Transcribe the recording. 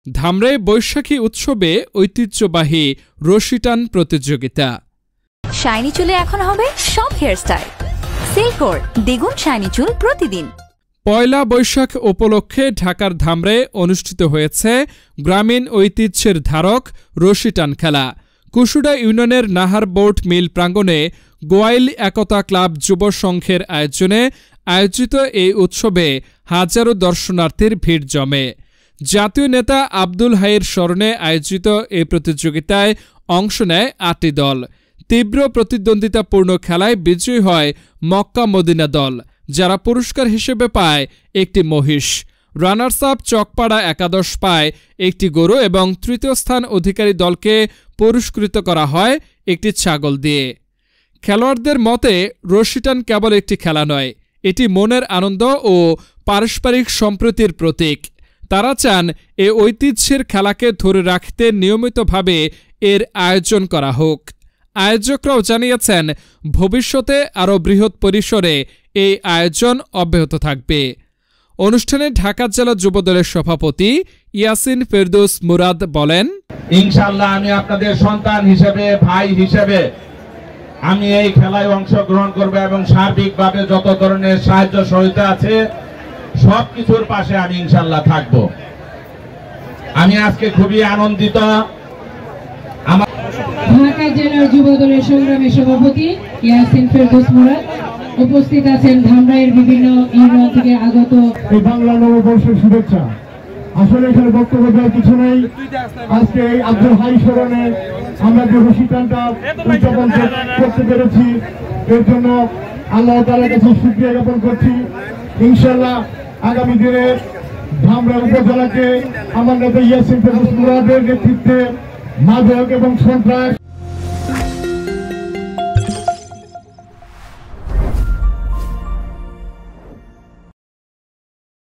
ধামরাই বৈশাখী উৎসবে ঐতিহ্যবাহী রশি টান প্রতিযোগিতা। শাইনি চুলে এখন হবে সব হেয়ারস্টাইল। সিল্কোর দ্বিগুণ শাইনি চুল প্রতিদিন। পয়লা বৈশাখ উপলক্ষে ঢাকার ধামরায় অনুষ্ঠিত হয়েছে গ্রামীণ ঐতিহ্যের ধারক রশি টান খেলা। কুশুডা ইউনিয়নের নাহার বোর্ড মিল প্রাঙ্গণে গোয়াইল একতা ক্লাব যুব সংঘের আয়োজনে আয়োজিত এই উৎসবে হাজারো দর্শনার্থীর ভিড় জমে। জাতীয় নেতা আব্দুল হাইয়ের স্মরণে আয়োজিত এই প্রতিযোগিতায় অংশ নেয় ৮টি দল। তীব্র প্রতিদ্বন্দ্বিতাপূর্ণ খেলায় বিজয়ী হয় মক্কা মদিনা দল, যারা পুরস্কার হিসেবে পায় একটি মহিষ। রানার্স আপ চকপাড়া একাদশ পায় একটি গরু এবং তৃতীয় স্থান অধিকারী দলকে পুরস্কৃত করা হয় একটি ছাগল দিয়ে। খেলোয়াড়দের মতে রশি টান কেবল একটি খেলা নয়, এটি মনের আনন্দ ও পারস্পরিক সম্প্রীতির প্রতীক। তারা চান এই ঐতিহ্যের খেলাকে ধরে রাখতে নিয়মিতভাবে এর আয়োজন করা হোক। আয়োজকরাও জানিয়েছেন ভবিষ্যতে আরও বৃহৎ পরিসরে এই আয়োজন অব্যাহত থাকবে। অনুষ্ঠানে ঢাকা জেলা যুবদলের সভাপতি ইয়াসিন ফেরদৌস মুরাদ বলেন, ইনশাআল্লাহ আমি আপনাদের সন্তান হিসেবে, ভাই হিসেবে আমি এই খেলায় অংশগ্রহণ করব এবং সার্বিকভাবে যত ধরনের সাহায্য সহযোগিতা আছে সবকিছুর পাশে আমি ইনশাআল্লাহ থাকব। আমি আজকে খুবই আনন্দিত। ঢাকা জেলার যুবদলের সংগ্রামী সভাপতি ইয়াসিন ফেরদৌস মুরাদ, উপস্থিত আছেন ধামরাইয়ের বিভিন্ন ইউনিয়ন থেকে আগত এই বাংলা নববর্ষের শুভেচ্ছা। আসলে এখানে বক্তব্য দেওয়ার কিছু নেই। আজকে এই আব্দুল হাই স্মরণে আমরা যে রশি টানটা উদযাপন করতে পেরেছি, এর জন্য আল্লাহ তাআলার কাছে শুকরিয়া জ্ঞাপন করছি। ইনশাআল্লাহ আগামী দিনে ধামরা উপজেলাকে আমার নেতা ইয়াসিন ফেরদৌস মুরাদের নেতৃত্বে মাদক এবং সন্ত্রাস